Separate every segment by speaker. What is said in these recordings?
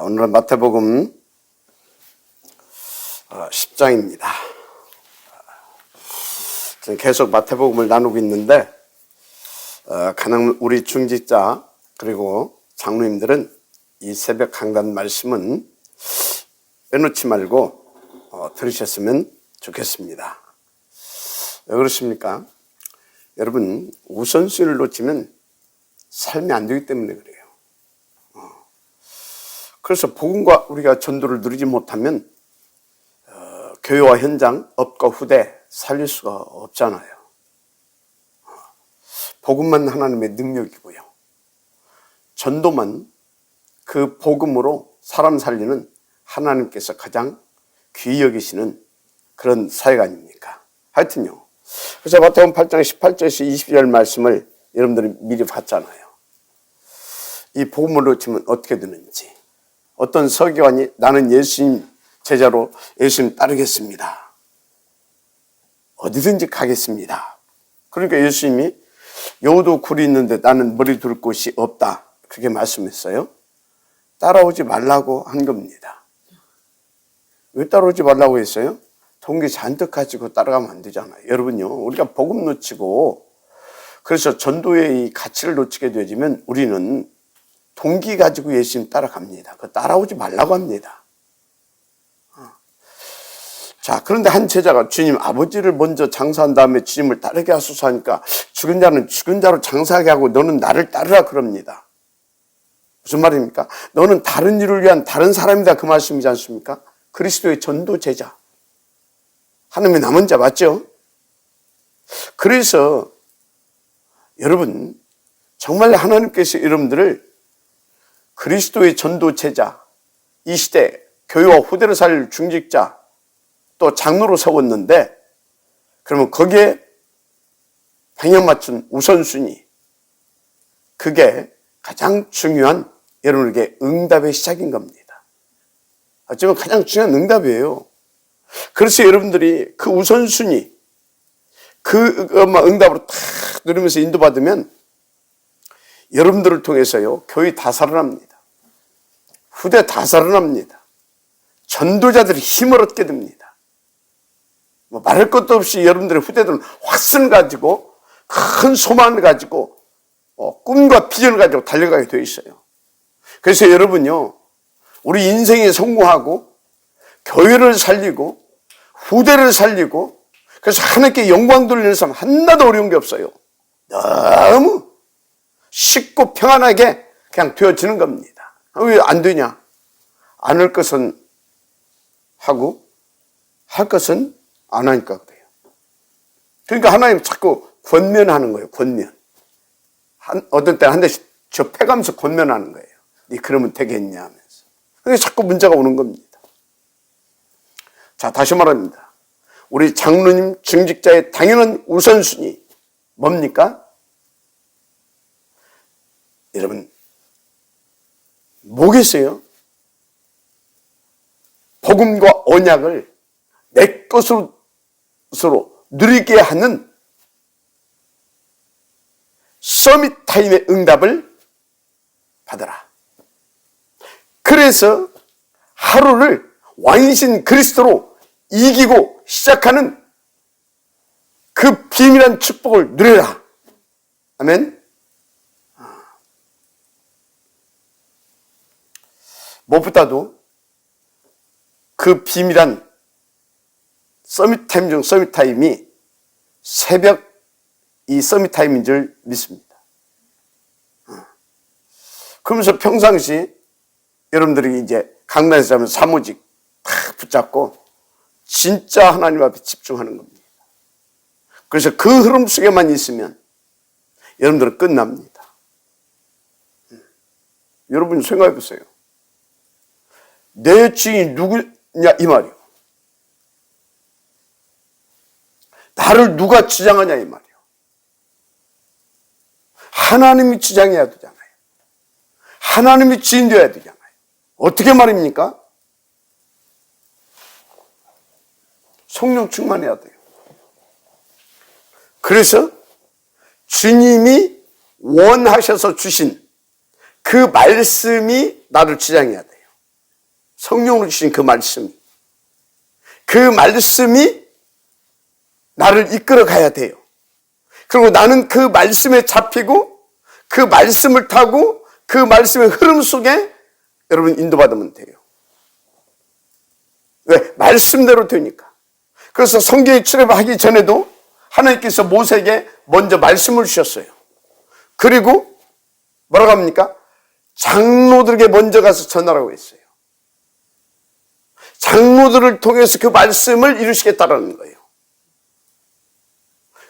Speaker 1: 오늘은 마태복음 10장입니다. 계속 마태복음을 나누고 있는데 가능 우리 중직자 그리고 장로님들은 이 새벽 강단 말씀은 빼놓지 말고 들으셨으면 좋겠습니다. 왜 그렇습니까? 여러분, 우선순위를 놓치면 삶이 안 되기 때문에 그래요. 그래서 복음과 우리가 전도를 누리지 못하면 교회와 현장, 업과 후대 살릴 수가 없잖아요. 복음만 하나님의 능력이고요. 전도만 그 복음으로 사람 살리는 하나님께서 가장 귀히 여기시는 그런 사역 아닙니까? 하여튼요. 그래서 마태복음 8장 18절에서 20절 말씀을 여러분들이 미리 봤잖아요. 이 복음을 놓치면 어떻게 되는지. 어떤 서기관이 나는 예수님 제자로 예수님 따르겠습니다. 어디든지 가겠습니다. 그러니까 예수님이 여우도 굴이 있는데 나는 머리 둘 곳이 없다. 그렇게 말씀했어요. 따라오지 말라고 한 겁니다. 왜 따라오지 말라고 했어요? 동기 잔뜩 가지고 따라가면 안 되잖아요. 여러분요, 우리가 복음 놓치고 그래서 전도의 이 가치를 놓치게 되면 우리는 동기 가지고 예수님 따라갑니다. 그 따라오지 말라고 합니다. 자, 그런데 한 제자가 주님 아버지를 먼저 장사한 다음에 주님을 따르게 하소서 하니까 죽은 자는 죽은 자로 장사하게 하고 너는 나를 따르라 그럽니다. 무슨 말입니까? 너는 다른 일을 위한 다른 사람이다 그 말씀이지 않습니까? 그리스도의 전도 제자. 하나님의 남은 자 맞죠? 그래서 여러분 정말 하나님께서 여러분들을 그리스도의 전도 제자, 이 시대 교회와 후대를 살릴 중직자, 또 장로로 세웠는데 그러면 거기에 방향 맞춘 우선순위, 그게 가장 중요한 여러분에게 응답의 시작인 겁니다. 어쩌면 가장 중요한 응답이에요. 그래서 여러분들이 그 우선순위, 그것만 응답으로 탁 누리면서 인도받으면 여러분들을 통해서요, 교회 다 살아납니다. 후대 다 살아납니다. 전도자들이 힘을 얻게 됩니다. 뭐 말할 것도 없이 여러분들의 후대들은 확신 가지고 큰 소망을 가지고 꿈과 비전을 가지고 달려가게 되어 있어요. 그래서 여러분요, 우리 인생에 성공하고 교회를 살리고 후대를 살리고 그래서 하나님께 영광 돌리는 사람 하나도 어려운 게 없어요. 너무 쉽고 평안하게 그냥 되어지는 겁니다. 왜 안 되냐? 안 할 것은 하고 할 것은 안 하니까 그래요. 그러니까 하나님 자꾸 권면하는 거예요. 권면. 어떤 때는 한 대씩 접해가면서 권면하는 거예요. 네 그러면 되겠냐 하면서. 그래서 자꾸 문제가 오는 겁니다. 자, 다시 말합니다. 우리 장로님 중직자의 당연한 우선순위 뭡니까? 여러분 뭐겠어요? 복음과 언약을 내 것으로 누리게 하는 서밋 타임의 응답을 받아라. 그래서 하루를 왕이신 그리스도로 이기고 시작하는 그 비밀한 축복을 누려라. 아멘. 무엇보다도 그 비밀한 서밋타임 중 서밋타임이 새벽 이 서밋타임인 줄 믿습니다. 그러면서 평상시 여러분들이 이제 강단에서 하면 사무직 탁 붙잡고 진짜 하나님 앞에 집중하는 겁니다. 그래서 그 흐름 속에만 있으면 여러분들은 끝납니다. 여러분 생각해 보세요. 내 주인이 누구냐 이 말이요. 나를 누가 주장하냐 이 말이요. 하나님이 주장해야 되잖아요. 하나님이 주인 되어야 되잖아요. 어떻게 말입니까? 성령 충만해야 돼요. 그래서 주님이 원하셔서 주신 그 말씀이 나를 주장해야 돼요. 성령으로 주신 그 말씀이 나를 이끌어 가야 돼요. 그리고 나는 그 말씀에 잡히고 그 말씀을 타고 그 말씀의 흐름 속에 여러분 인도받으면 돼요. 왜? 말씀대로 되니까. 그래서 성경에 출애굽하기 전에도 하나님께서 모세에게 먼저 말씀을 주셨어요. 그리고 뭐라고 합니까? 장로들에게 먼저 가서 전하라고 했어요. 장로들을 통해서 그 말씀을 이루시겠다라는 거예요.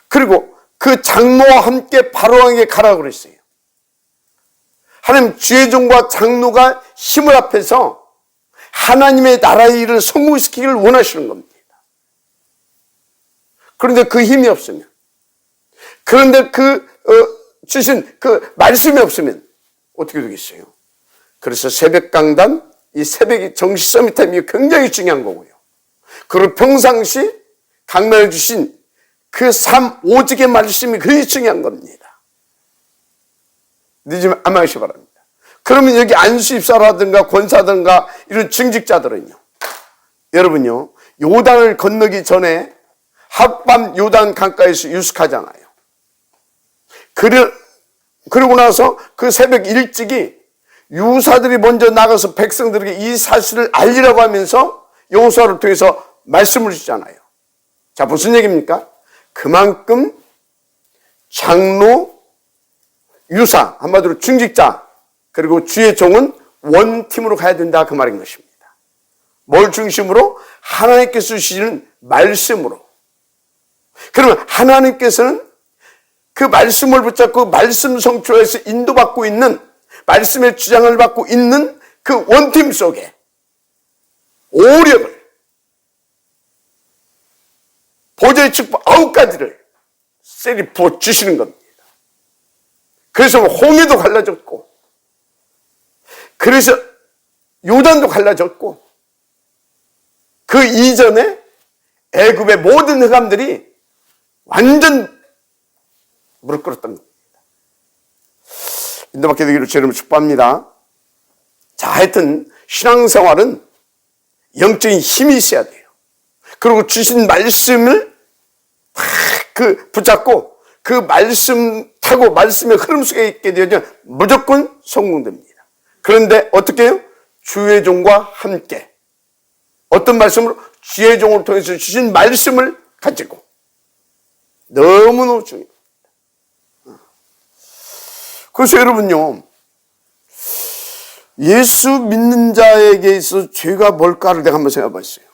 Speaker 1: 그리고 그 장로와 함께 바로왕에게 가라고 그랬어요. 하나님 주의 종과 장로가 힘을 합해서 하나님의 나라의 일을 성공시키기를 원하시는 겁니다. 그런데 그 힘이 없으면, 그런데 주신 그 말씀이 없으면 어떻게 되겠어요? 그래서 새벽 강단, 이 새벽이 정시 서밋타임이 굉장히 중요한 거고요. 그리고 평상시 강단해 주신 그 오직의 말씀이 굉장히 중요한 겁니다. 늦으면 안 하시기 바랍니다. 그러면 여기 안수입사라든가 권사든가 이런 증직자들은요, 여러분요, 요단을 건너기 전에 하룻밤 요단 강가에서 유숙하잖아요. 그러고 나서 그 새벽 일찍이 유사들이 먼저 나가서 백성들에게 이 사실을 알리라고 하면서 여호수아를 통해서 말씀을 주잖아요. 자, 무슨 얘기입니까? 그만큼 장로, 유사, 한마디로 중직자, 그리고 주의 종은 원팀으로 가야 된다, 그 말인 것입니다. 뭘 중심으로? 하나님께서 주시는 말씀으로. 그러면 하나님께서는 그 말씀을 붙잡고 말씀 성취에서 인도받고 있는, 말씀의 주장을 받고 있는 그 원팀 속에 오력을, 보좌의 축복 9가지를 셀이 부어주시는 겁니다. 그래서 홍해도 갈라졌고, 그래서 요단도 갈라졌고, 그 이전에 애굽의 모든 흑암들이 완전 무릎 꿇었던 겁니다. 인도받게 되기를 주님을 축복합니다. 자, 하여튼 신앙생활은 영적인 힘이 있어야 돼요. 그리고 주신 말씀을 딱 붙잡고 그 말씀 타고 말씀의 흐름 속에 있게 되면 무조건 성공됩니다. 그런데 어떻게 해요? 주의 종과 함께. 어떤 말씀으로? 주의 종을 통해서 주신 말씀을 가지고. 너무너무 중요합니다. 그래서 여러분요, 예수 믿는 자에게 있어서 죄가 뭘까를 내가 한번 생각해 봤어요.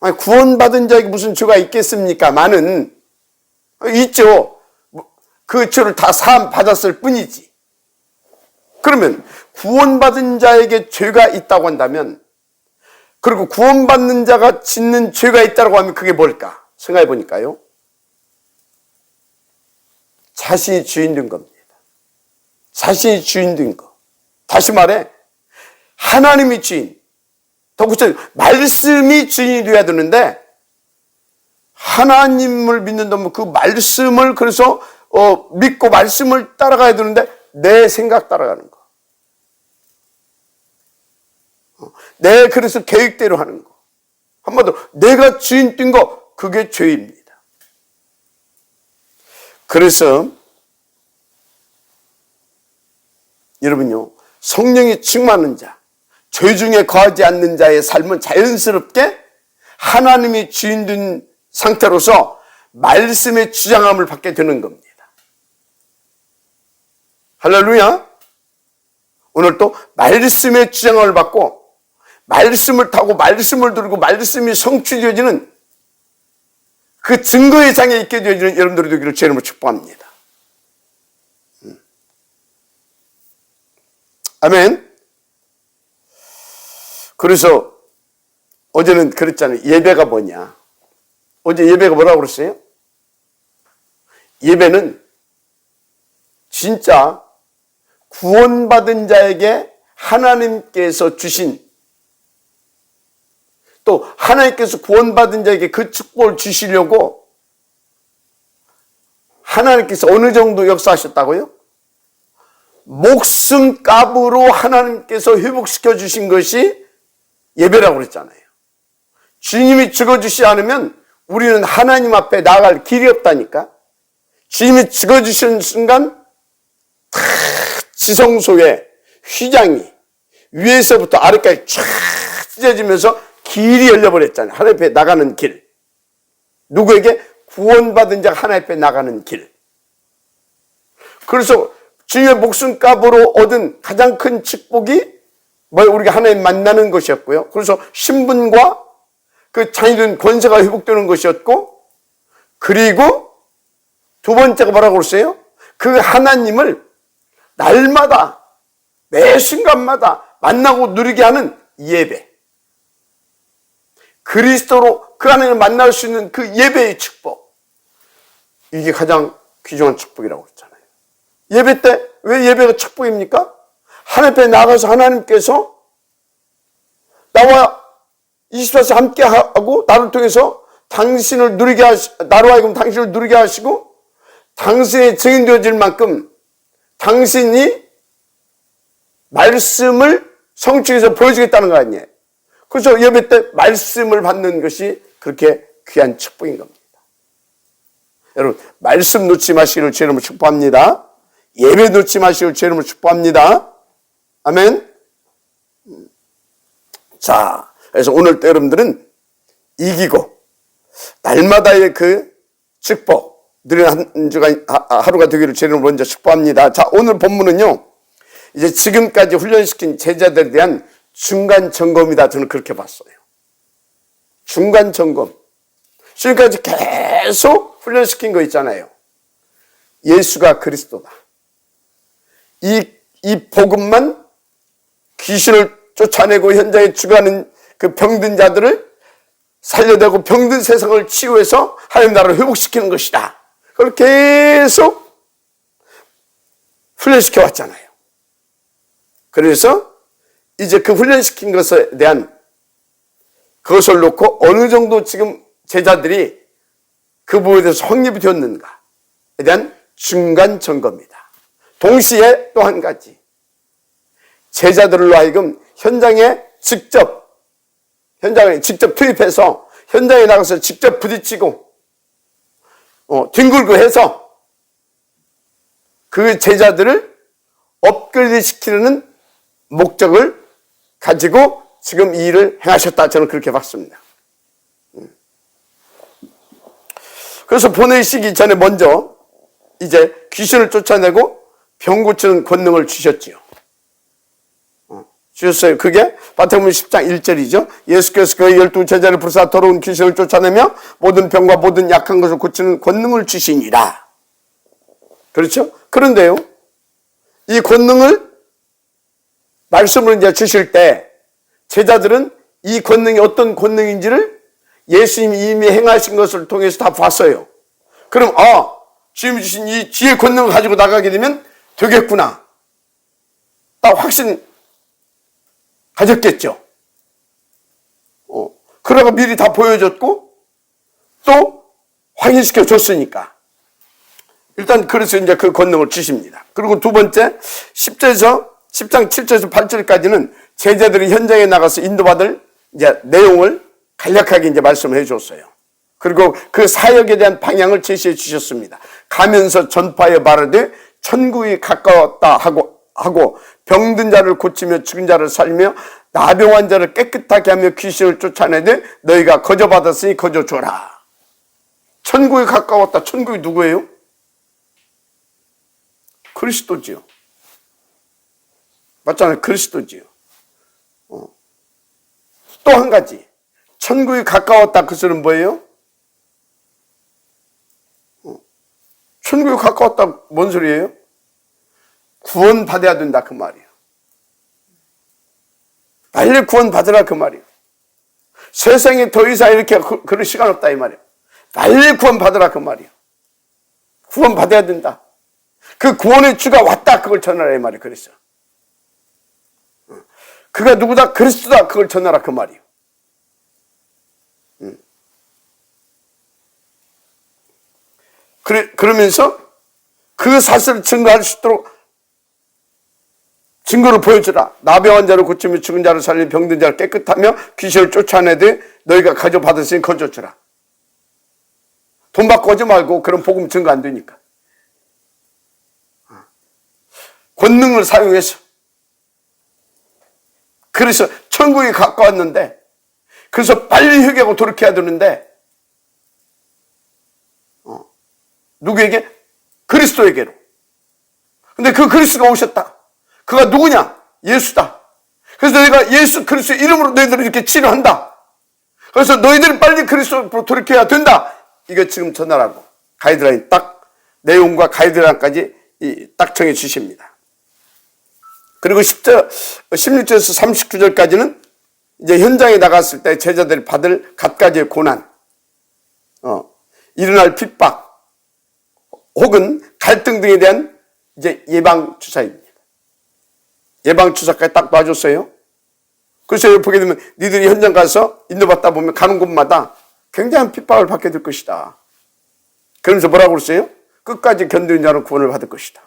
Speaker 1: 아니, 구원받은 자에게 무슨 죄가 있겠습니까? 많은 있죠. 그 죄를 다 사함 받았을 뿐이지. 그러면 구원받은 자에게 죄가 있다고 한다면, 그리고 구원받는 자가 짓는 죄가 있다고 하면 그게 뭘까? 생각해 보니까요, 자신이 주인 된 겁니다. 자신이 주인 된 거. 다시 말해, 하나님이 주인, 더 구체적으로 말씀이 주인이 되어야 되는데, 하나님을 믿는다면 그 말씀을 그래서 믿고 말씀을 따라가야 되는데 내 생각 따라가는 거, 내 그래서 계획대로 하는 거, 한마디로 내가 주인 된 거, 그게 죄입니다. 그래서 여러분요, 성령이 충만한 자, 죄 중에 거하지 않는 자의 삶은 자연스럽게 하나님이 주인 된 상태로서 말씀의 주장함을 받게 되는 겁니다. 할렐루야. 오늘 또 말씀의 주장함을 받고 말씀을 타고 말씀을 들고 말씀이 성취되어지는 그 증거의 장에 있게 되어지는 여러분들이 되기를 주님으로 축복합니다. 아멘. 그래서 어제는 그랬잖아요. 예배가 뭐냐. 어제 예배가 뭐라고 그랬어요? 예배는 진짜 구원받은 자에게 하나님께서 주신, 또 하나님께서 구원받은 자에게 그 축복을 주시려고 하나님께서 어느 정도 역사하셨다고요? 목숨값으로 하나님께서 회복시켜 주신 것이 예배라고 그랬잖아요. 주님이 죽어주시지 않으면 우리는 하나님 앞에 나아갈 길이 없다니까. 주님이 죽어주시는 순간 다 지성소의 휘장이 위에서부터 아래까지 쫙 찢어지면서 길이 열려버렸잖아요. 하나님 앞에 나가는 길. 누구에게? 구원받은 자가 하나님 앞에 나가는 길. 그래서 주님의 목숨값으로 얻은 가장 큰 축복이 우리가 하나님 만나는 것이었고요. 그래서 신분과 그 장애된 권세가 회복되는 것이었고, 그리고 두 번째가 뭐라고 그랬어요? 그 하나님을 날마다 매 순간마다 만나고 누리게 하는 예배. 그리스도로 그 하나님을 만날 수 있는 그 예배의 축복. 이게 가장 귀중한 축복이라고 했잖아요. 예배 때 왜 예배가 축복입니까? 하나님 앞에 나가서 하나님께서 나와 24시간 함께 하고 나를 통해서 당신을 누리게 나로 하여금 당신을 누리게 하시고 당신의 증인 되어질 만큼 당신이 말씀을 성취해서 보여주겠다는 거 아니에요. 그래서 예배 때 말씀을 받는 것이 그렇게 귀한 축복인 겁니다. 여러분, 말씀 놓지 마시기를 주의 이름으로 축복합니다. 예배 놓지 마시기를 주의 이름으로 축복합니다. 아멘. 자, 그래서 오늘 또 여러분들은 이기고 날마다의 그 축복 누리는 한 주가 하루가 되기를 주의 이름으로 먼저 축복합니다. 자, 오늘 본문은요, 이제 지금까지 훈련시킨 제자들에 대한 중간 점검이다. 저는 그렇게 봤어요. 중간 점검. 지금까지 계속 훈련시킨 거 있잖아요. 예수가 그리스도다. 이 복음만 귀신을 쫓아내고 현장에 죽어가는 그 병든 자들을 살려내고 병든 세상을 치유해서 하나님 나라를 회복시키는 것이다. 그걸 계속 훈련시켜 왔잖아요. 그래서 이제 그 훈련시킨 것에 대한 그것을 놓고 어느 정도 지금 제자들이 그 부분에 대해서 확립이 되었는가에 대한 중간 점검입니다. 동시에 또 한 가지, 제자들로 하여금 현장에 직접 투입해서 현장에 나가서 직접 부딪히고 뒹굴고 해서 그 제자들을 업그레이드 시키는 목적을 가지고 지금 이 일을 행하셨다. 저는 그렇게 봤습니다. 그래서 보내시기 전에 먼저 이제 귀신을 쫓아내고 병 고치는 권능을 주셨지요. 주셨어요. 그게 마태복음 10장 1절이죠. 예수께서 그의 12 제자를 부르사 더러운 귀신을 쫓아내며 모든 병과 모든 약한 것을 고치는 권능을 주시니라. 그렇죠? 그런데요, 이 권능을 말씀을 이제 주실 때 제자들은 이 권능이 어떤 권능인지를 예수님이 이미 행하신 것을 통해서 다 봤어요. 그럼 주님이 주신 이 지혜 권능을 가지고 나가게 되면 되겠구나. 딱 확신 가졌겠죠. 그러고 미리 다 보여줬고 또 확인시켜 줬으니까. 일단 그래서 이제 그 권능을 주십니다. 그리고 두 번째 10장 7절에서 8절까지는 제자들이 현장에 나가서 인도받을 이제 내용을 간략하게 이제 말씀을 해 줬어요. 그리고 그 사역에 대한 방향을 제시해 주셨습니다. 가면서 전파에 말하되 천국이 가까웠다 하고 병든 자를 고치며 죽은 자를 살리며 나병한 자를 깨끗하게 하며 귀신을 쫓아내되 너희가 거저받았으니 거저줘라. 천국이 가까웠다. 천국이 누구예요? 그리스도지요. 맞잖아요. 그리스도지요. 또 한 가지, 천국이 가까웠다. 그 소리는 뭐예요? 천국이 가까웠다. 뭔 소리예요? 구원받아야 된다. 그 말이에요. 빨리 구원받으라. 그 말이에요. 세상에 더 이상 이렇게 그럴 시간 없다. 이 말이에요. 빨리 구원받으라. 그 말이에요. 구원받아야 된다. 그 구원의 주가 왔다. 그걸 전하라. 이 말이에요. 그랬어. 그가 누구다? 그리스도다. 그걸 전하라. 그 말이에요. 그러면서 그 사실을 증거할 수 있도록 증거를 보여주라. 나병한 자를 고치며 죽은 자를 살리며 병든 자를 깨끗하며 귀신을 쫓아내되 너희가 가져받았으니 거저주라. 돈 받고 오지 말고 그런 복음 증거 안 되니까. 권능을 사용해서. 그래서 천국에 가까웠는데, 그래서 빨리 회개하고 돌이켜야 되는데, 누구에게? 그리스도에게로. 근데 그 그리스도가 오셨다. 그가 누구냐? 예수다. 그래서 너희가 예수 그리스도 이름으로 너희들을 이렇게 치료한다. 그래서 너희들은 빨리 그리스도로 돌이켜야 된다. 이거 지금 전하라고 가이드라인 딱 내용과 가이드라인까지 딱 정해 주십니다. 그리고 16절에서 39절까지는 이제 현장에 나갔을 때 제자들이 받을 갖가지의 고난, 일어날 핍박, 혹은 갈등 등에 대한 이제 예방주사입니다. 예방주사까지 딱 놔줬어요. 그래서 여기 보게 되면 니들이 현장 가서 인도받다 보면 가는 곳마다 굉장한 핍박을 받게 될 것이다. 그러면서 뭐라고 그랬어요? 끝까지 견디는 자는 구원을 받을 것이다.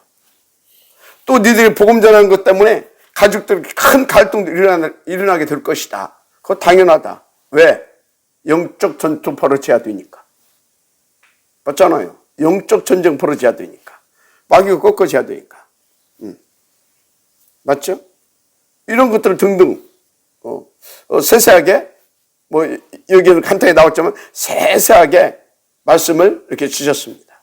Speaker 1: 또 니들이 복음 전하는 것 때문에 가족들이 큰 갈등도 일어나게 될 것이다. 그거 당연하다. 왜? 영적 전투 벌어져야 되니까. 맞잖아요. 영적 전쟁 벌어져야 되니까. 마귀가 꺾어져야 되니까. 맞죠? 이런 것들을 등등 세세하게 여기는 간단히 나왔지만 세세하게 말씀을 이렇게 주셨습니다.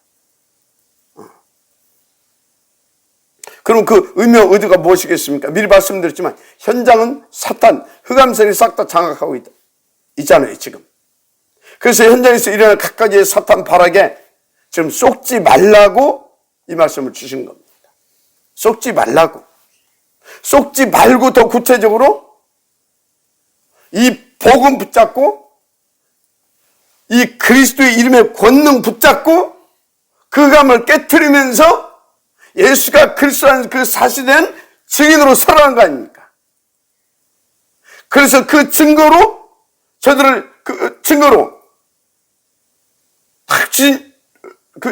Speaker 1: 그럼 그 의미와 의도가 무엇이겠습니까? 미리 말씀드렸지만 현장은 사탄, 흑암세력이 싹 다 장악하고 있잖아요, 지금. 그래서 현장에서 일어날 각가지의 사탄 발악에 지금 속지 말라고 이 말씀을 주신 겁니다. 속지 말라고. 속지 말고 더 구체적으로 이 복음 붙잡고 이 그리스도의 이름의 권능 붙잡고 그 감을 깨트리면서 예수가 그리스도라는 그 사실된 증인으로 살아간 거 아닙니까? 그래서 그 증거로 저들을 그 증거로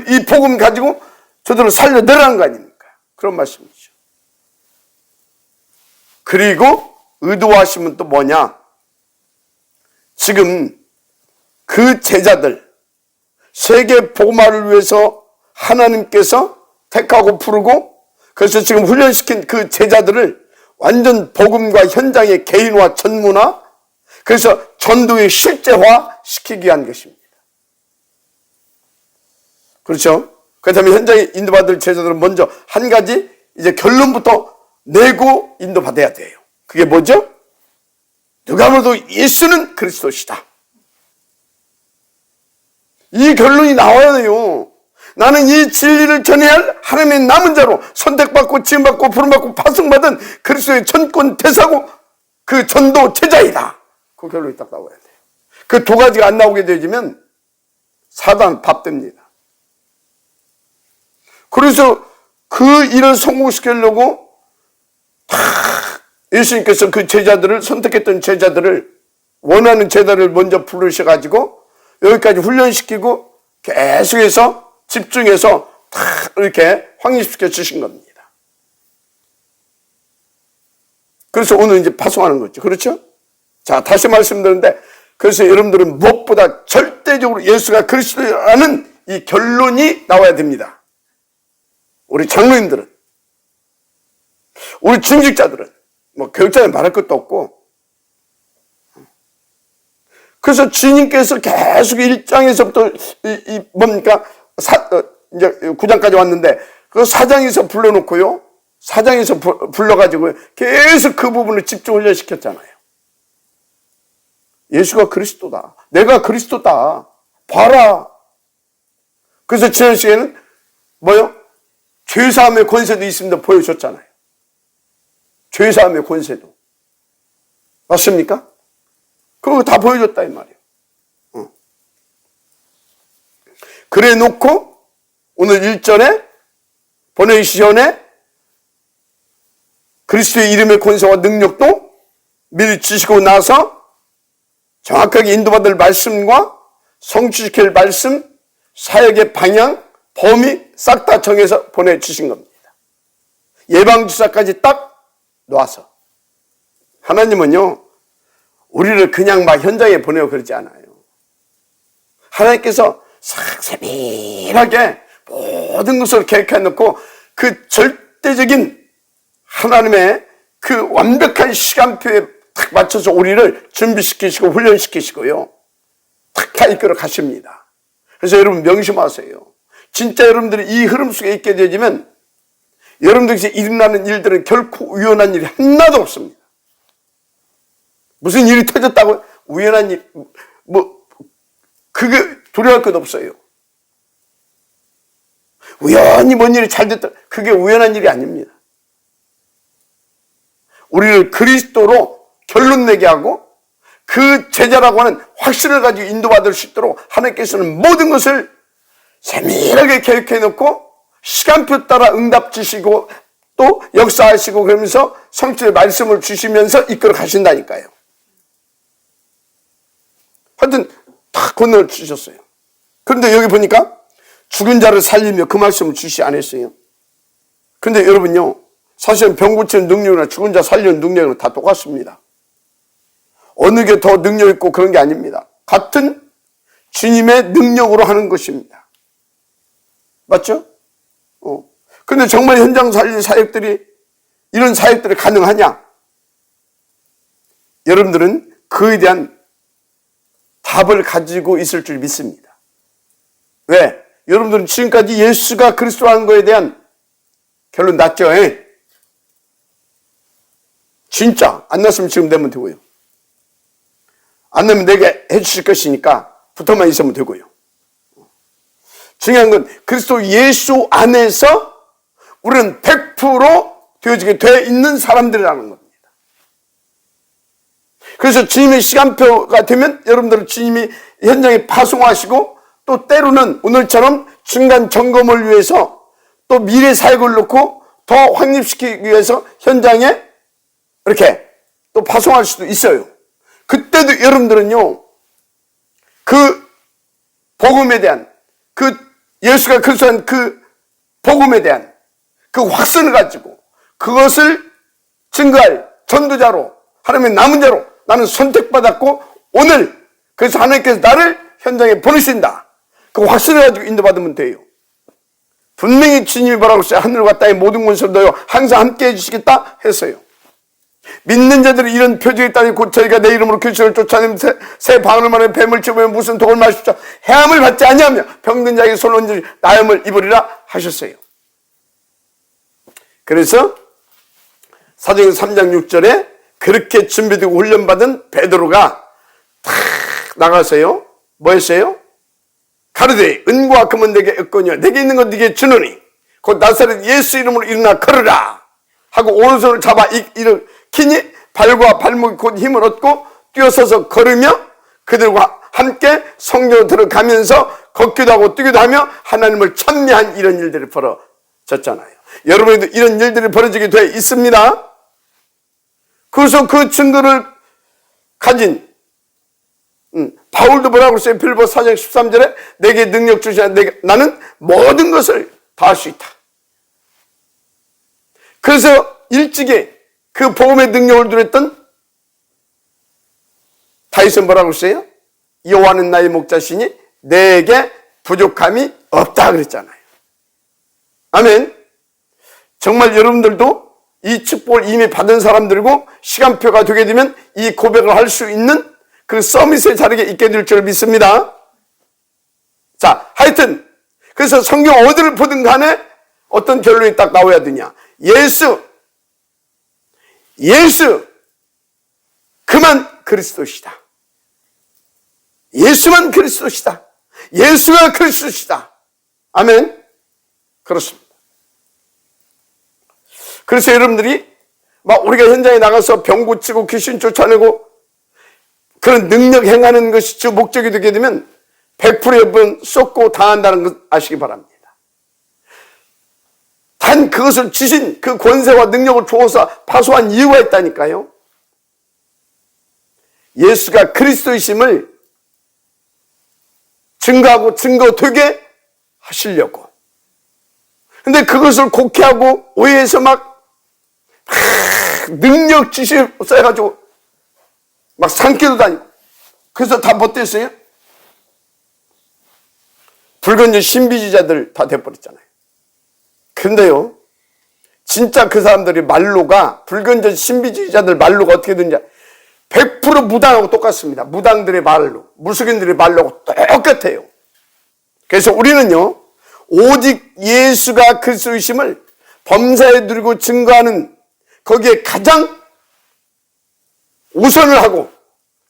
Speaker 1: 이 복음 가지고 저들을 살려내라는 거 아닙니까? 그런 말씀이죠. 그리고 의도하시면 또 뭐냐? 지금 그 제자들 세계 복음화를 위해서 하나님께서 택하고 부르고 그래서 지금 훈련시킨 그 제자들을 완전 복음과 현장의 개인화, 전문화, 그래서 전도의 실제화 시키기 위한 것입니다. 그렇죠? 그 다음에 현장에 인도받을 제자들은 먼저 한 가지 이제 결론부터 내고 인도받아야 돼요. 그게 뭐죠? 누가 봐도 예수는 그리스도시다. 이 결론이 나와야 돼요. 나는 이 진리를 전해야 할 하나님의 남은 자로 선택받고 지음받고 부름받고 파송받은 그리스도의 전권 대사고 그 전도 제자이다. 그 결론이 딱 나와야 돼요. 그 두 가지가 안 나오게 되면 사단 밥됩니다. 그래서 그 일을 성공시키려고 다 예수님께서 그 제자들을 선택했던 제자들을 원하는 제자를 먼저 부르셔가지고 여기까지 훈련시키고 계속해서 집중해서 다 이렇게 확립시켜 주신 겁니다. 그래서 오늘 이제 파송하는 거죠. 그렇죠? 자, 다시 말씀드리는데 그래서 여러분들은 무엇보다 절대적으로 예수가 그리스도라는 이 결론이 나와야 됩니다. 우리 장로님들은, 우리 중직자들은, 교육자는 말할 것도 없고, 그래서 주님께서 계속 1장에서부터 뭡니까? 이제 9장까지 왔는데, 그 4장에서 불러놓고요, 4장에서 불러가지고 계속 그 부분을 집중 훈련시켰잖아요. 예수가 그리스도다. 내가 그리스도다. 봐라. 그래서 지난 시간에는 뭐요? 죄사함의 권세도 있습니다. 보여줬잖아요. 죄사함의 권세도. 맞습니까? 그거 다 보여줬다, 이 말이에요. 그래 놓고, 오늘 1절에 보내시기 전에 그리스도의 이름의 권세와 능력도 미리 주시고 나서 정확하게 인도받을 말씀과 성취시킬 말씀, 사역의 방향, 범위 싹 다 정해서 보내주신 겁니다. 예방주사까지 딱 놓아서. 하나님은요, 우리를 그냥 막 현장에 보내고 그러지 않아요. 하나님께서 세밀하게 모든 것을 계획해 놓고 그 절대적인 하나님의 그 완벽한 시간표에 딱 맞춰서 우리를 준비시키시고 훈련시키시고요. 딱 다 이끌어 가십니다. 그래서 여러분 명심하세요. 진짜 여러분들이 이 흐름 속에 있게 되지면 여러분들에게 일어나는 일들은 결코 우연한 일이 하나도 없습니다. 무슨 일이 터졌다고 우연한 일, 그게 두려워할 것 없어요. 우연히 뭔 일이 잘 됐다. 그게 우연한 일이 아닙니다. 우리를 그리스도로 결론 내게 하고 그 제자라고 하는 확신을 가지고 인도받을 수 있도록 하나님께서는 모든 것을 세밀하게 계획해 놓고 시간표 따라 응답 주시고 또 역사하시고 그러면서 성취의 말씀을 주시면서 이끌어 가신다니까요. 하여튼 다 권능을 주셨어요. 그런데 여기 보니까 죽은 자를 살리며 그 말씀을 주시 안 했어요. 그런데 여러분요, 사실은 병 고치는 능력이나 죽은 자 살리는 능력은 다 똑같습니다. 어느 게 더 능력 있고 그런 게 아닙니다. 같은 주님의 능력으로 하는 것입니다. 맞죠? 근데 정말 현장 살릴 사역들이, 이런 사역들이 가능하냐? 여러분들은 그에 대한 답을 가지고 있을 줄 믿습니다. 왜? 여러분들은 지금까지 예수가 그리스도라는 것에 대한 결론 났죠? 진짜 안 났으면 지금 내면 되고요. 안 내면 내게 해주실 것이니까 붙어만 있으면 되고요. 중요한 건 그리스도 예수 안에서 우리는 100% 되어지게 돼 있는 사람들이라는 겁니다. 그래서 주님의 시간표가 되면 여러분들은 주님이 현장에 파송하시고 또 때로는 오늘처럼 중간 점검을 위해서 또 미래 사역을 놓고 더 확립시키기 위해서 현장에 이렇게 또 파송할 수도 있어요. 그때도 여러분들은요, 그 복음에 대한, 그 예수가 그리스도한 그 복음에 대한 그 확신을 가지고 그것을 증거할 전도자로, 하나님의 남은 자로 나는 선택받았고 오늘 그래서 하나님께서 나를 현장에 보내신다. 그 확신을 가지고 인도받으면 돼요. 분명히 주님이 뭐라고 했어요? 하늘과 땅의 모든 권세를 너여 항상 함께 해주시겠다 했어요. 믿는 자들이 이런 표적이 있다니 곧 저희가 내 이름으로 귀신을 쫓아내면 새 방울을 말하며 뱀을 집으며 무슨 독을 마십시오. 해함을 받지 아니하며 병든 자에게 손을 얹으니 나음을 입으리라 하셨어요. 그래서 사도행전 3장 6절에 그렇게 준비되고 훈련받은 베드로가 탁 나가서요. 뭐 했어요? 가르되 은과 금은 내게 없거니와 내게 있는 건 네게 주노니 곧 나사렛 예수 이름으로 일어나 걸으라 하고 오른손을 잡아 일으키니 발과 발목이 곧 힘을 얻고 뛰어서서 걸으며 그들과 함께 성전으로 들어가면서 걷기도 하고 뛰기도 하며 하나님을 찬미한 이런 일들이 벌어졌잖아요. 여러분에도 이런 일들이 벌어지게 돼 있습니다. 그래서 그 증거를 가진 바울도 뭐라고 했어요? 빌립보서 4장 13절에 내게 능력 주시나 나는 모든 것을 다 할 수 있다. 그래서 일찍이 그 복음의 능력을 누렸던 다윗은 뭐라고 했어요? 여호와는 나의 목자시니 내게 부족함이 없다 그랬잖아요. 아멘. 정말 여러분들도 이 축복을 이미 받은 사람들이고 시간표가 되게 되면 이 고백을 할 수 있는 그 서밋의 자리에 있게 될 줄 믿습니다. 자, 하여튼 그래서 성경 어디를 보든 간에 어떤 결론이 딱 나와야 되냐. 예수 그만 그리스도시다. 예수만 그리스도시다. 예수가 그리스도시다. 아멘. 그렇습니다. 그래서 여러분들이 막 우리가 현장에 나가서 병 고치고 귀신 쫓아내고 그런 능력 행하는 것이 주 목적이 되게 되면 100% 여러분 쏟고 당한다는 것 아시기 바랍니다. 단 그것을 주신 그 권세와 능력을 주어서 파수한 이유가 있다니까요. 예수가 그리스도이심을 증거하고 증거되게 하시려고. 근데 그것을 곡해하고 오해해서 막 능력 지시 써가지고 막 산길도 다니고. 그래서 다 못 됐어요? 불건전 신비주의자들 다 돼버렸잖아요. 근데요, 진짜 그 사람들이 말로가, 불건전 신비주의자들 말로가 어떻게 되는지 100% 무당하고 똑같습니다. 무당들의 말로, 무속인들의 말로하고 똑같아요. 그래서 우리는요, 오직 예수가 그리스도이심을 범사에 누리고 증거하는 거기에 가장 우선을 하고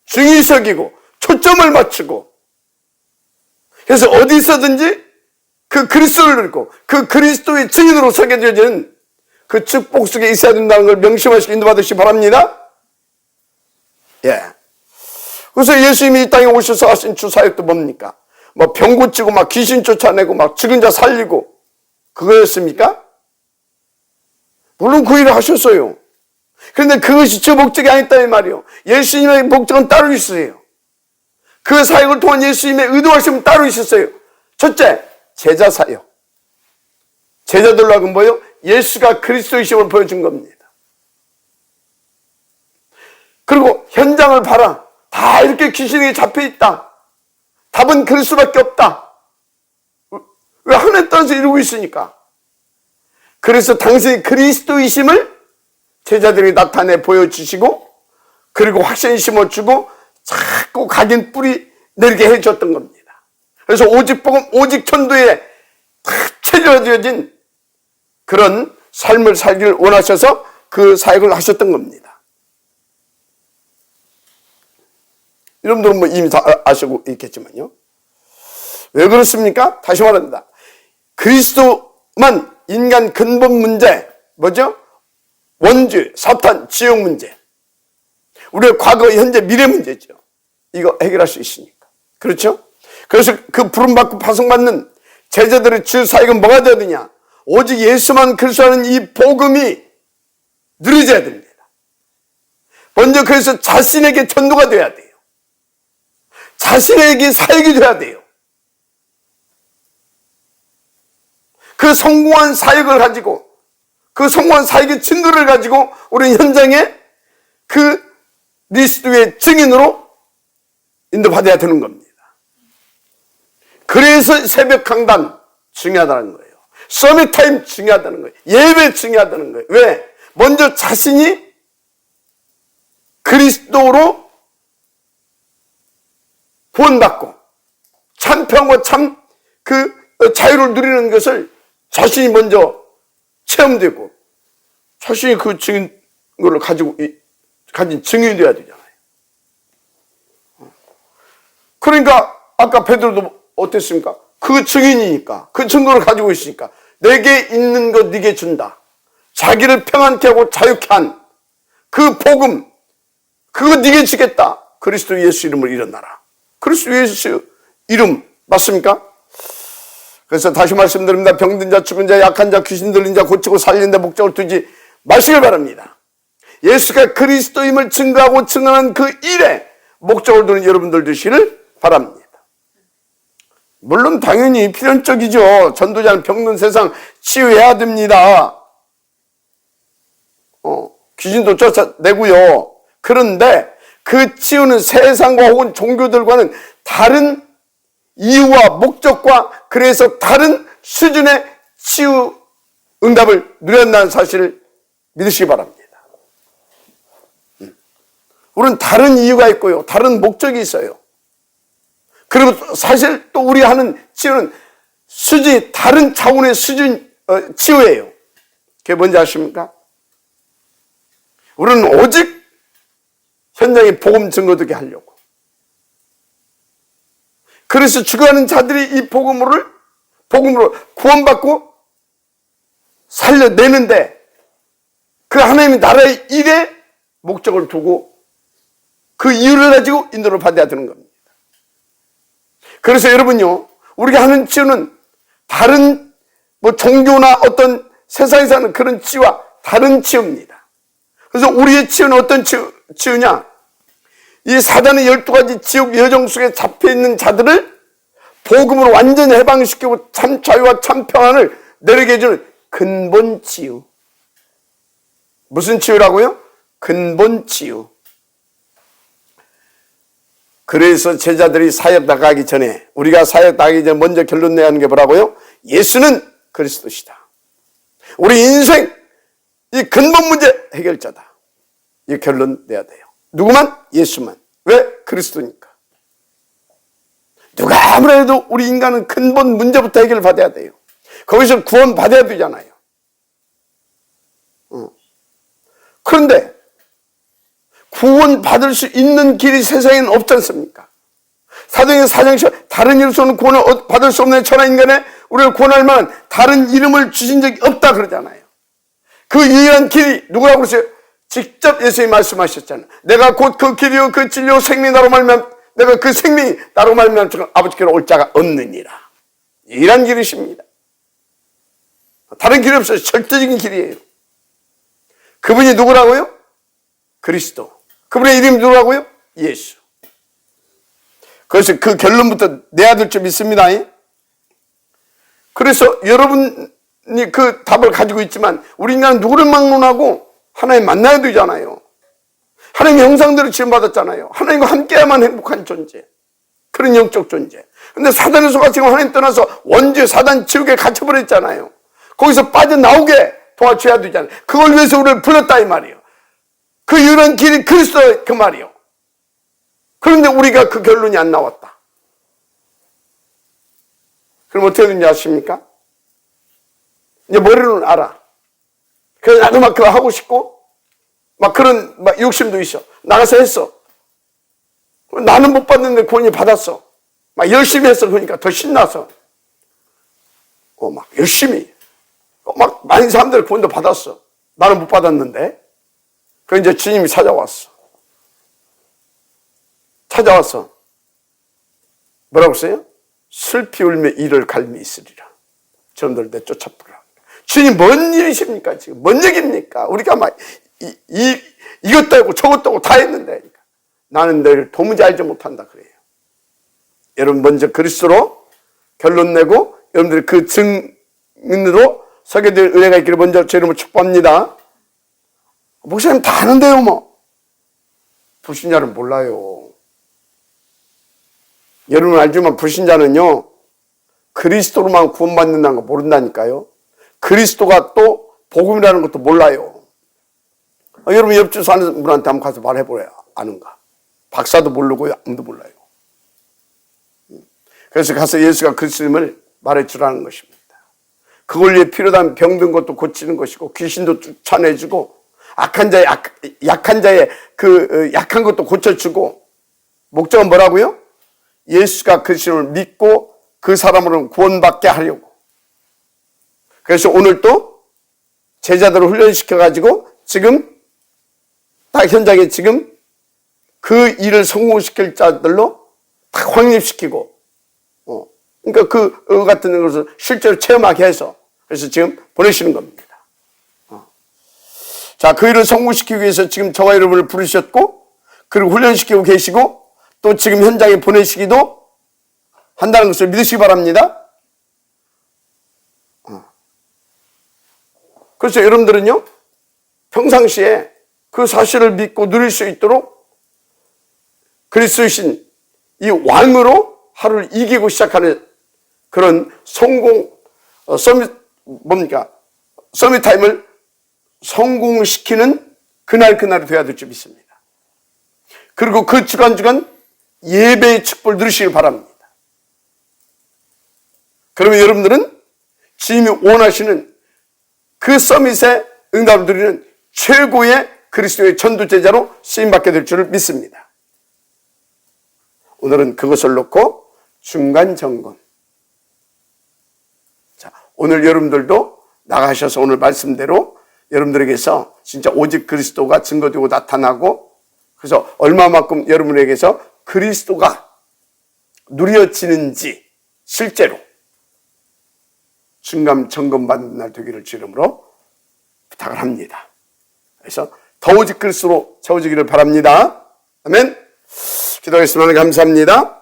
Speaker 1: 중의석이고 초점을 맞추고, 그래서 어디서든지 그 그리스도를 누리고 그 그리스도의 증인으로 서게 되어지는 그 축복 속에 있어야 된다는 걸 명심하시고 인도받으시기 바랍니다. 예. 그래서 예수님이 이 땅에 오셔서 하신 주 사역도 뭡니까? 뭐 병 고치고 막 귀신 쫓아내고 막 죽은 자 살리고 그거였습니까? 물론 그 일을 하셨어요. 그런데 그것이 주 목적이 아니었다 이 말이요. 예수님의 목적은 따로 있으세요. 그 사역을 통한 예수님의 의도하심은 따로 있었어요. 첫째, 제자 사역. 제자들로 하여금 뭐예요? 예수가 그리스도이심을 보여준 겁니다. 그리고 현장을 봐라. 다 이렇게 귀신에게 잡혀있다. 답은 그리스도밖에 없다. 왜 하늘에 떠나서 이루고 있으니까. 그래서 당신이 그리스도이심을 제자들이 나타내 보여주시고, 그리고 확신 심어주고 자꾸 각인 뿌리 내리게 해줬던 겁니다. 그래서 오직 복음, 오직 전도에 체질화되어진 그런 삶을 살기를 원하셔서 그 사역을 하셨던 겁니다. 여러분들은 뭐 이미 다 아시고 있겠지만요. 왜 그렇습니까? 다시 말합니다. 그리스도만 인간 근본 문제, 뭐죠? 원죄, 사탄, 지옥 문제. 우리의 과거, 현재, 미래 문제죠. 이거 해결할 수 있으니까. 그렇죠? 그래서 그 부름받고 파송받는 제자들의 주 사역은 뭐가 되어야 되냐? 오직 예수만 그리스도라는 이 복음이 누려져야 됩니다. 먼저 그래서 자신에게 전도가 돼야 돼요. 자신에게 사역이 돼야 돼요. 그 성공한 사역을 가지고, 그 성공한 사역의 증거를 가지고 우리는 현장에 그 그리스도의 증인으로 인도받아야 되는 겁니다. 그래서 새벽 강단 중요하다는 거예요. 서밋 타임 중요하다는 거예요. 예배 중요하다는 거예요. 왜? 먼저 자신이 그리스도로 구원받고 참 평화 참 그 자유를 누리는 것을 자신이 먼저 체험되고 자신이 그 증거를 가진 증인이 되어야 되잖아요. 그러니까 아까 베드로도 어땠습니까? 그 증인이니까, 그 증거를 가지고 있으니까 내게 있는 것 네게 준다. 자기를 평안케 하고 자유케 한 그 복음, 그거 네게 주겠다. 그리스도 예수 이름을 일어나라. 그리스도 예수 이름 맞습니까? 그래서 다시 말씀드립니다. 병든 자, 죽은 자, 약한 자, 귀신 들린 자 고치고 살리는 데 목적을 두지 마시길 바랍니다. 예수가 그리스도임을 증거하고 증언한 그 일에 목적을 두는 여러분들 되시기를 바랍니다. 물론 당연히 필연적이죠. 전도자는 병든 세상 치유해야 됩니다. 귀신도 쫓아내고요. 그런데 그 치유는 세상과 혹은 종교들과는 다른 이유와 목적과 그래서 다른 수준의 치유 응답을 누렸다는 사실을 믿으시기 바랍니다. 우리는 다른 이유가 있고요. 다른 목적이 있어요. 그리고 사실 또 우리 하는 치유는 다른 차원의 수준 치유예요. 그게 뭔지 아십니까? 우리는 오직 현장에 복음 증거되게 하려고. 그래서 죽어가는 자들이 이 복음으로 구원받고 살려내는데 그 하나님의 나라의 일에 목적을 두고 그 이유를 가지고 인도를 받아야 되는 겁니다. 그래서 여러분요, 우리가 하는 치유는 다른 종교나 어떤 세상에서 하는 그런 치유와 다른 치유입니다. 그래서 우리의 치유는 어떤 치유냐? 이 사단의 12가지 지옥 여정 속에 잡혀있는 자들을 복음으로 완전히 해방시키고 참 자유와 참 평안을 내리게 해주는 근본 치유. 무슨 치유라고요? 근본 치유. 그래서 제자들이 사역 나가기 전에, 우리가 사역 나가기 전에 먼저 결론 내야 하는 게 뭐라고요? 예수는 그리스도시다. 우리 인생 이 근본 문제 해결자다. 이 결론 내야 돼요. 누구만? 예수만. 왜? 그리스도니까. 누가 아무래도 우리 인간은 근본 문제부터 해결을 받아야 돼요. 거기서 구원 받아야 되잖아요. 그런데 구원 받을 수 있는 길이 세상에는 없지 않습니까? 사도행전 4장 다른 이로서는 구원을 받을 수 없는 천하 인간에 우리를 구원할 만한 다른 이름을 주신 적이 없다 그러잖아요. 그 유일한 길이 누구라고 그러세요? 직접 예수님이 말씀하셨잖아요. 내가 곧 그 길이요 그 진리요 생명이 나로 말미암아 내가 그 생명이 나로 말미암아 아버지께로 올 자가 없느니라. 유일한 길이십니다. 다른 길이 없어요. 절대적인 길이에요. 그분이 누구라고요? 그리스도. 그분의 이름이 누구라고요? 예수. 그래서 그 결론부터 내야 될 줄 믿습니다. 그래서 여러분이 그 답을 가지고 있지만 우리 인간은 누구를 막론하고 하나님 만나야 되잖아요. 하나님의 형상대로 지음받았잖아요. 하나님과 함께야만 행복한 존재. 그런 영적 존재. 근데 사단의 속아 지금 하나님 떠나서 원죄 사단 지옥에 갇혀버렸잖아요. 거기서 빠져나오게 도와줘야 되잖아요. 그걸 위해서 우리를 불렀다 이 말이에요. 그 유일한 길이 그리스도 그 말이에요. 그런데 우리가 그 결론이 안 나왔다. 그럼 어떻게 되는지 아십니까? 이제 머리로는 알아. 그래서 나도 막 그거 하고 싶고 막 그런 막 욕심도 있어. 나가서 했어. 나는 못 받는데 구원이 받았어. 막 열심히 했어. 그러니까 더 신나서 막 열심히 막 많은 사람들 구원도 받았어. 나는 못 받았는데. 그 이제 주님이 찾아왔어. 뭐라고 써요? 슬피 울며 이를 갈미 있으리라. 저놈들 내 쫓아보라. 주님 뭔 일이십니까? 지금 뭔 얘기입니까? 우리가 막 이것도 하고 저것도 하고 다 했는데 나는 너를 도무지 알지 못한다 그래요. 여러분 먼저 그리스도로 결론 내고 여러분들이 그 증인으로 서게 될 은혜가 있기를 먼저 제 이름으로 축복합니다. 목사님 다 아는데요 뭐. 불신자는 몰라요. 여러분 알지만 불신자는요 그리스도로만 구원받는다는 거 모른다니까요. 그리스도가 또 복음이라는 것도 몰라요. 여러분 옆집 사는 분한테 한번 가서 말해보래요. 아는가? 박사도 모르고요. 아무도 몰라요. 그래서 가서 예수가 그리스도임을 말해주라는 것입니다. 그걸 위해 필요한 병든 것도 고치는 것이고 귀신도 쫓아내주고 약한 자의 그 약한 것도 고쳐주고 목적은 뭐라고요? 예수가 그리스도를 믿고 그 사람으로는 구원받게 하려고. 그래서 오늘 또 제자들을 훈련시켜가지고 지금 딱 현장에 지금 그 일을 성공시킬 자들로 딱 확립시키고 그러니까 그 같은 것을 실제로 체험하게 해서 그래서 지금 보내시는 겁니다. 자, 그 일을 성공시키기 위해서 지금 저와 여러분을 부르셨고 그리고 훈련시키고 계시고 또 지금 현장에 보내시기도 한다는 것을 믿으시기 바랍니다. 그래서 여러분들은요 평상시에 그 사실을 믿고 누릴 수 있도록 그리스도이신 이 왕으로 하루를 이기고 시작하는 그런 성공 서밋 타임을 성공시키는 그날이 되어야 될 줄 믿습니다. 그리고 그 주간주간 예배의 축복을 누리시길 바랍니다. 그러면 여러분들은 주님이 원하시는 그 서밋에 응답을 드리는 최고의 그리스도의 전도제자로 쓰임받게 될 줄을 믿습니다. 오늘은 그것을 놓고 중간점검. 자, 오늘 여러분들도 나가셔서 오늘 말씀대로 여러분들에게서 진짜 오직 그리스도가 증거되고 나타나고 그래서 얼마만큼 여러분에게서 그리스도가 누려지는지 실제로 중간 점검받는 날 되기를 주름으로 부탁을 합니다. 그래서 더 오직 그리스도로 채워지기를 바랍니다. 아멘. 기도하겠습니다. 감사합니다.